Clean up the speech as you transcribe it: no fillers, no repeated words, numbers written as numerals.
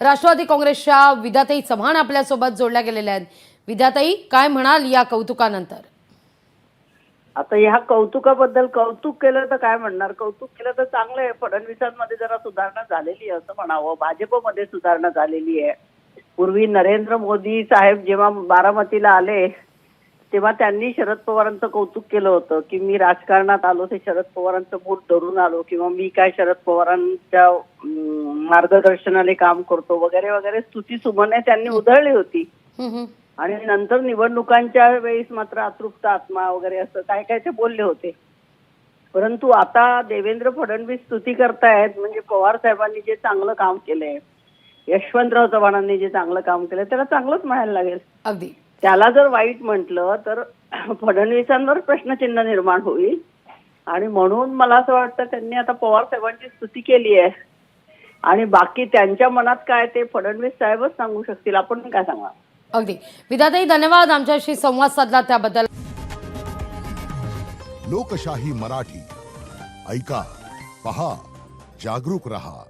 राष्ट्रवादी काँग्रेसच्या विद्याताई चव्हाण आपल्यासोबत जोडल्या गेलेल्या आहेत। विद्याताई, काय म्हणाल या कौतुकानंतर? आता ह्या कौतुकाबद्दल कौतुक केलं तर काय म्हणणार, कौतुक केलं तर चांगलं आहे। फडणवीसांमध्ये जरा सुधारणा झालेली आहे असं म्हणावं, भाजपमध्ये सुधारणा झालेली आहे। पूर्वी नरेंद्र मोदी साहेब जेव्हा बारामतीला आले तेव्हा त्यांनी शरद पवारांचं कौतुक केलं होतं की मी राजकारणात आलो ते शरद पवारांचं बूट धरून आलो, किंवा मी काय शरद पवारांच्या मार्गदर्शनाने काम करतो वगैरे वगैरे स्तुती सुमने त्यांनी उधळली होती। आणि नंतर निवडणुकांच्या वेळेस मात्र अतृप्त आत्मा वगैरे असं काय काय ते बोलले होते। परंतु आता देवेंद्र फडणवीस स्तुती करतायत, म्हणजे पवार साहेबांनी जे चांगलं काम केलंय, यशवंतराव चव्हाणांनी जे चांगलं काम केलंय त्याला चांगलंच म्हणायला लागेल। अगदी त्याला जर वाईट म्हटलं तर फडणवीसांवर प्रश्नचिन्ह निर्माण होईल, आणि म्हणून मला असं वाटतं त्यांनी आता पवार साहेबांची स्तुती केली आहे, आणि बाकी त्यांच्या मनात काय ते फडणवीस साहेबच सांगू शकतील, आपण काय सांगणार। अगदी विद्याताई, धन्यवाद आमच्याशी संवाद साधला त्याबद्दल। लोकशाही मराठी ऐका, पहा, जागरूक रहा।